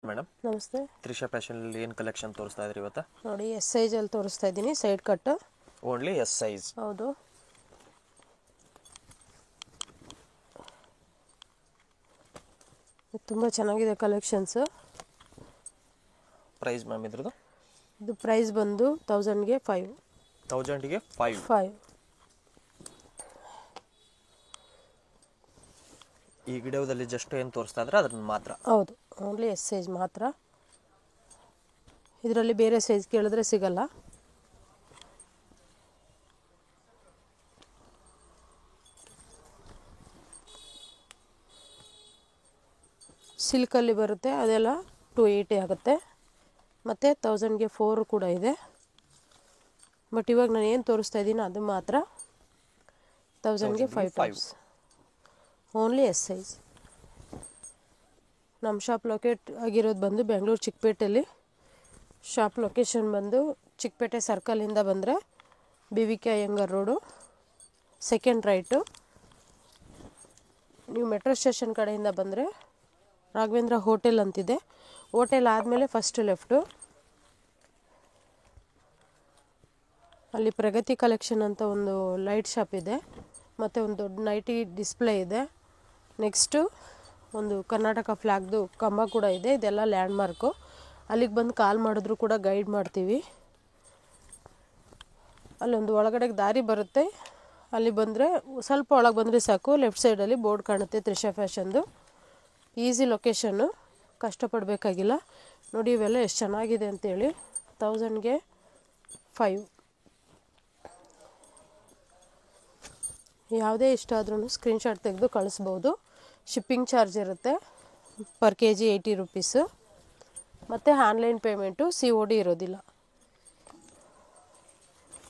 Madam ನಮಸ್ತೆ. ತ್ರಿಷಾ ಫ್ಯಾಷನಲ್ಲಿ ಏನು collection ತೋರಿಸ್ತಾ ಇದ್ರಿ ಇವತ್ತು? ನೋಡಿ, ಎಸ್ ಸೈಜಲ್ಲಿ ತೋರಿಸ್ತಾ ಇದ್ದೀನಿ. Side cut. Only S size. ಹೌದು. ತುಂಬ ಚೆನ್ನಾಗಿದೆ ಕಲೆಕ್ಷನ್ಸ್. ಪ್ರೈಸ್ ಮ್ಯಾಮ್ ಇದ್ರದ್ದು? ಇದು ಪ್ರೈಸ್ ಬಂದು 1000ಗೆ 5. 1000ಗೆ 5. ಈ ವಿಡಿಯೋದಲ್ಲಿ ಜಸ್ಟ್ ಏನು ತೋರಿಸ್ತಾ ಇದ್ರೆ ಅದನ್ನು ಮಾತ್ರ? ಹೌದು, ಓನ್ಲಿ ಎಸ್ ಸೈಜ್ ಮಾತ್ರ. ಇದರಲ್ಲಿ ಬೇರೆ ಸೈಜ್ ಕೇಳಿದ್ರೆ ಸಿಗಲ್ಲ. ಸಿಲ್ಕಲ್ಲಿ ಬರುತ್ತೆ, ಅದೆಲ್ಲ 280 ಆಗುತ್ತೆ. ಮತ್ತು 1000ಗೆ 4 ಕೂಡ ಇದೆ. ಬಟ್ ಇವಾಗ ನಾನು ಏನು ತೋರಿಸ್ತಾ ಇದ್ದೀನಿ ಅದು ಮಾತ್ರ 1000ಗೆ 5 ಟೈಪ್ಸ್. Only S size. ನಮ್ಮ ಶಾಪ್ ಲೊಕೇಟ್ ಆಗಿರೋದು ಬಂದು ಬೆಂಗಳೂರು ಚಿಕ್ಕಪೇಟೆಯಲ್ಲಿ. ಶಾಪ್ ಲೊಕೇಶನ್ ಬಂದು ಚಿಕ್ಕಪೇಟೆ ಸರ್ಕಲಿಂದ ಬಂದರೆ BVK Iyengar road, second right. ನೀವು ಮೆಟ್ರೋ ಸ್ಟೇಷನ್ ಕಡೆಯಿಂದ ಬಂದರೆ ರಾಘವೇಂದ್ರ ಹೋಟೆಲ್ ಅಂತಿದೆ. ಹೋಟೆಲ್ ಆದಮೇಲೆ ಫಸ್ಟ್ ಲೆಫ್ಟು. ಅಲ್ಲಿ ಪ್ರಗತಿ ಕಲೆಕ್ಷನ್ ಅಂತ ಒಂದು ಲೈಟ್ ಶಾಪ್ ಇದೆ, ಮತ್ತು ಒಂದು ದೊಡ್ಡ ನೈಟಿ ಡಿಸ್ಪ್ಲೇ ಇದೆ. ನೆಕ್ಸ್ಟು ಒಂದು ಕರ್ನಾಟಕ ಫ್ಲ್ಯಾಗ್ದು ಕಂಬ ಕೂಡ ಇದೆ. ಇದೆಲ್ಲ ಲ್ಯಾಂಡ್ ಮಾರ್ಕು. ಅಲ್ಲಿಗೆ ಬಂದು ಕಾಲ್ ಮಾಡಿದ್ರು ಕೂಡ ಗೈಡ್ ಮಾಡ್ತೀವಿ. ಅಲ್ಲೊಂದು ಒಳಗಡೆಗೆ ದಾರಿ ಬರುತ್ತೆ, ಅಲ್ಲಿ ಬಂದರೆ ಸ್ವಲ್ಪ ಒಳಗೆ ಬಂದರೆ ಸಾಕು. ಲೆಫ್ಟ್ ಸೈಡಲ್ಲಿ ಬೋರ್ಡ್ ಕಾಣುತ್ತೆ, ತ್ರಿಷಾ ಫ್ಯಾಷನ್ದು. ಈಸಿ ಲೊಕೇಶನ್ನು, ಕಷ್ಟಪಡಬೇಕಾಗಿಲ್ಲ. ನೋಡಿ ಇವೆಲ್ಲ ಎಷ್ಟು ಚೆನ್ನಾಗಿದೆ ಅಂತೇಳಿ. 1000ಗೆ 5. ಯಾವುದೇ ಇಷ್ಟ ಆದ್ರೂ ಸ್ಕ್ರೀನ್ಶಾಟ್ ತೆಗೆದು ಕಳಿಸ್ಬೋದು. ಶಿಪ್ಪಿಂಗ್ ಚಾರ್ಜ್ ಇರುತ್ತೆ, ಪರ್ kg 80 ರುಪೀಸು. ಮತ್ತು ಆನ್ಲೈನ್ ಪೇಮೆಂಟು, COD ಇರೋದಿಲ್ಲ.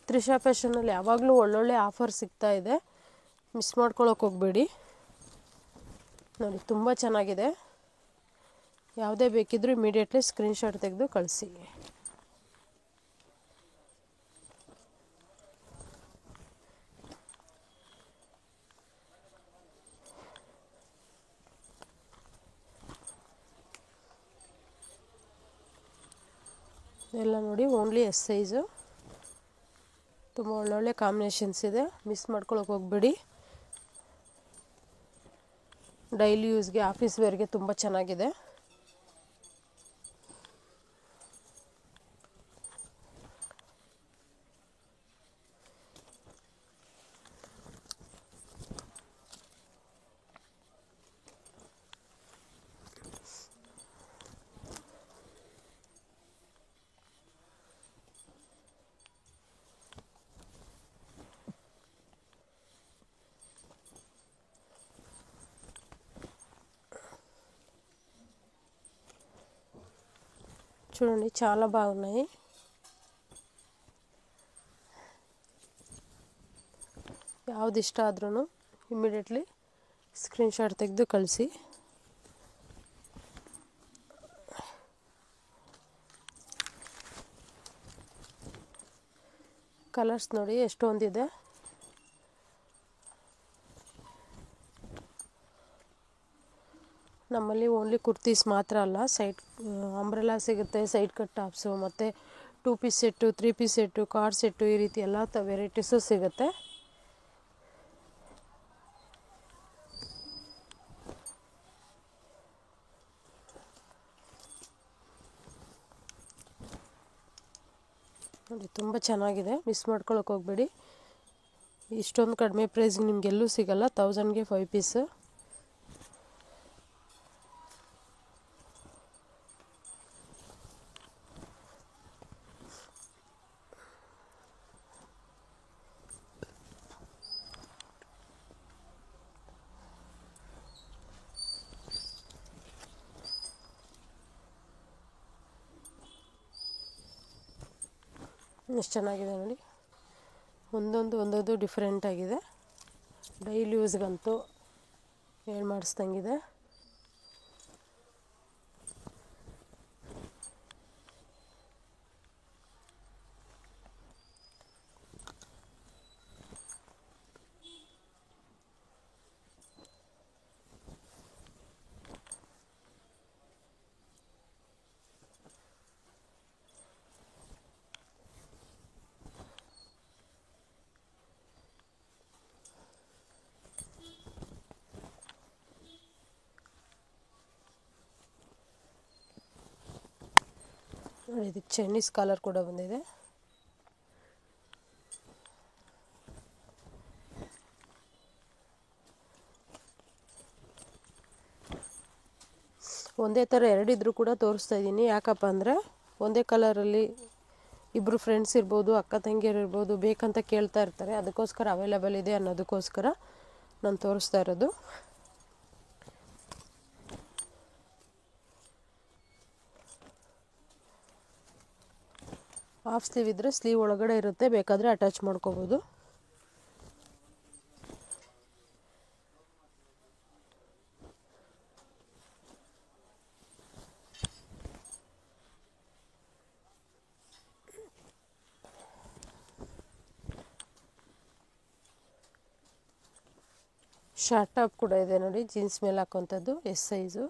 ತ್ರಿಷಾ ಫ್ಯಾಷನಲ್ಲಿ ಯಾವಾಗಲೂ ಒಳ್ಳೊಳ್ಳೆ ಆಫರ್ ಸಿಗ್ತಾ ಇದೆ, ಮಿಸ್ ಮಾಡ್ಕೊಳ್ಳೋಕೆ ಹೋಗಬೇಡಿ. ನೋಡಿ ತುಂಬ ಚೆನ್ನಾಗಿದೆ. ಯಾವುದೇ ಬೇಕಿದ್ರೂ ಇಮಿಡಿಯೇಟ್ಲಿ ಸ್ಕ್ರೀನ್ಶಾಟ್ ತೆಗೆದು ಕಳಿಸಿ. ಎಲ್ಲ ನೋಡಿ ಓನ್ಲಿ ಎಸ್ ಸೈಜು. ತುಂಬ ಒಳ್ಳೊಳ್ಳೆ ಕಾಂಬಿನೇಷನ್ಸ್ ಇದೆ, ಮಿಸ್ ಮಾಡ್ಕೊಳ್ಳೋಕೆ ಹೋಗಬೇಡಿ. ಡೈಲಿ ಯೂಸ್ಗೆ, ಆಫೀಸ್ ವೇರ್ಗೆ ತುಂಬ ಚೆನ್ನಾಗಿದೆ. చూడండి చాలా బాగున్నాయి. ಯಾವ್ದು ಇಷ್ಟ ಆದ್ರೂ ಇಮಿಡಿಯೇಟ್ಲಿ ಸ್ಕ್ರೀನ್ಶಾಟ್ ತೆಗೆದು ಕಳಿಸಿ. ಕಲರ್ಸ್ ನೋಡಿ ಎಷ್ಟೊಂದಿದೆ. ನಮ್ಮಲ್ಲಿ ಓನ್ಲಿ ಕುರ್ತೀಸ್ ಮಾತ್ರ ಅಲ್ಲ, ಸೈಡ್ ಅಂಬ್ರೆಲಾ ಸಿಗುತ್ತೆ, ಸೈಡ್ ಕಟ್ ಟಾಪ್ಸು, ಮತ್ತು 2 piece set, 3 piece set, cord set, ಈ ರೀತಿ ಎಲ್ಲ ವೆರೈಟೀಸು ಸಿಗುತ್ತೆ. ನೋಡಿ ತುಂಬ ಚೆನ್ನಾಗಿದೆ, ಮಿಸ್ ಮಾಡ್ಕೊಳ್ಳೋಕೆ ಹೋಗಬೇಡಿ. ಇಷ್ಟೊಂದು ಕಡಿಮೆ ಪ್ರೈಸ್ಗೆ ನಿಮಗೆಲ್ಲೂ ಸಿಗಲ್ಲ. 1000ಗೆ 5 ಪೀಸು. ಎಷ್ಟು ಚೆನ್ನಾಗಿದೆ ನೋಡಿ, ಒಂದೊಂದು ಡಿಫ್ರೆಂಟ್ ಆಗಿದೆ. ಡೈಲಿ ಯೂಸ್ಗಂತೂ ಏನು ಮಾಡಿಸ್ದಂಗಿದೆ. ನೋಡಿ, ಇದಕ್ಕೆ ಚೈನೀಸ್ ಕಾಲರ್ ಕೂಡ ಬಂದಿದೆ. ಒಂದೇ ಥರ ಎರಡಿದ್ರೂ ಕೂಡ ತೋರಿಸ್ತಾ ಇದ್ದೀನಿ. ಯಾಕಪ್ಪ ಅಂದರೆ ಒಂದೇ ಕಲರಲ್ಲಿ ಇಬ್ಬರು ಫ್ರೆಂಡ್ಸ್ ಇರ್ಬೋದು, ಅಕ್ಕ ತಂಗಿಯರು ಇರ್ಬೋದು, ಬೇಕಂತ ಕೇಳ್ತಾ ಇರ್ತಾರೆ. ಅದಕ್ಕೋಸ್ಕರ ಅವೈಲೇಬಲ್ ಇದೆ ಅನ್ನೋದಕ್ಕೋಸ್ಕರ ನಾನು ತೋರಿಸ್ತಾ ಇರೋದು. ಹಾಫ್ ಸ್ಲೀವ್ ಇದ್ದರೆ ಸ್ಲೀವ್ ಒಳಗಡೆ ಇರುತ್ತೆ, ಬೇಕಾದರೆ ಅಟ್ಯಾಚ್ ಮಾಡ್ಕೋಬೋದು. ಶಾರ್ಟ್ ಟಾಪ್ ಕೂಡ ಇದೆ ನೋಡಿ, ಜೀನ್ಸ್ ಮೇಲೆ ಹಾಕೋಂಥದ್ದು, ಎಸ್ ಸೈಜು.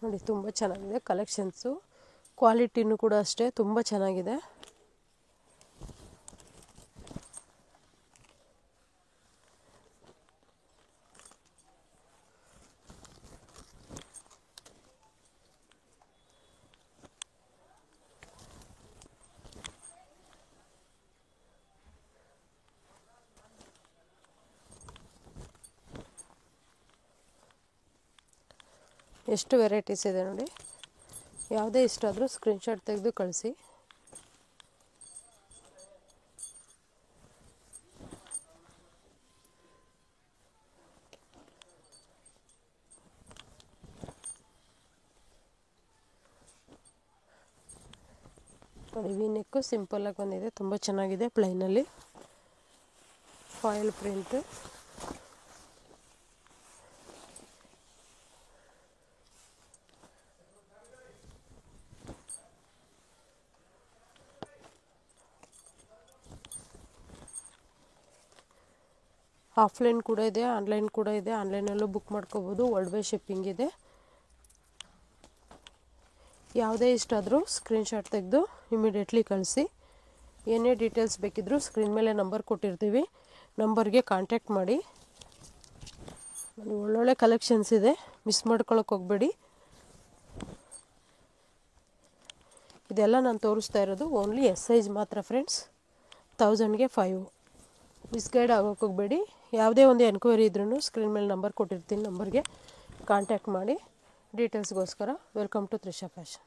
ನೋಡಿ, ತುಂಬ ಚೆನ್ನಾಗಿದೆ ಕಲೆಕ್ಷನ್ಸು. ಕ್ವಾಲಿಟಿನೂ ಕೂಡ ಅಷ್ಟೇ ತುಂಬ ಚೆನ್ನಾಗಿದೆ. ಎಷ್ಟು ವೆರೈಟೀಸ್ ಇದೆ ನೋಡಿ. ಯಾವುದೇ ಇಷ್ಟ ಆದರೂ ಸ್ಕ್ರೀನ್ಶಾಟ್ ತೆಗೆದು ಕಳಿಸಿ. ನೋಡಿ, ವಿ ನೆಕ್ಕು ಸಿಂಪಲ್ಲಾಗಿ ಬಂದಿದೆ, ತುಂಬ ಚೆನ್ನಾಗಿದೆ. ಪ್ಲೈನಲ್ಲಿ ಫಾಯಿಲ್ ಪ್ರಿಂಟ್. ಆಫ್ಲೈನ್ ಕೂಡ ಇದೆ, ಆನ್ಲೈನ್ ಕೂಡ ಇದೆ. ಆನ್ಲೈನಲ್ಲೂ ಬುಕ್ ಮಾಡ್ಕೋಬೋದು, ವರ್ಲ್ಡ್ ವೈಡ್ ಶಿಪ್ಪಿಂಗ್ ಇದೆ. ಯಾವುದೇ ಇಷ್ಟ ಆದರೂ ಸ್ಕ್ರೀನ್ಶಾಟ್ ತೆಗೆದು ಇಮಿಡಿಯೇಟ್ಲಿ ಕಳಿಸಿ. ಏನೇ ಡೀಟೇಲ್ಸ್ ಬೇಕಿದ್ದರೂ ಸ್ಕ್ರೀನ್ ಮೇಲೆ ನಂಬರ್ ಕೊಟ್ಟಿರ್ತೀವಿ, ನಂಬರ್ಗೆ ಕಾಂಟ್ಯಾಕ್ಟ್ ಮಾಡಿ. ಒಳ್ಳೊಳ್ಳೆ ಕಲೆಕ್ಷನ್ಸ್ ಇದೆ, ಮಿಸ್ ಮಾಡ್ಕೊಳಕ್ಕೆ ಹೋಗಬೇಡಿ. ಇದೆಲ್ಲ ನಾನು ತೋರಿಸ್ತಾ ಇರೋದು ಓನ್ಲಿ ಎಸ್ ಸೈಜ್ ಮಾತ್ರ ಫ್ರೆಂಡ್ಸ್. 1000ಗೆ 5. ಮಿಸ್ಗೈಡ್ ಆಗೋಕ್ಕೆ ಹೋಗಬೇಡಿ. ಯಾವುದೇ ಒಂದು ಎನ್ಕ್ವೈರಿ ಇದ್ರೂ ಸ್ಕ್ರೀನ್ ಮೇಲೆ ನಂಬರ್ ಕೊಟ್ಟಿರ್ತೀನಿ, ನಂಬರ್ಗೆ ಕಾಂಟ್ಯಾಕ್ಟ್ ಮಾಡಿ ಡೀಟೇಲ್ಸ್ಗೋಸ್ಕರ. Welcome to Trisha fashion.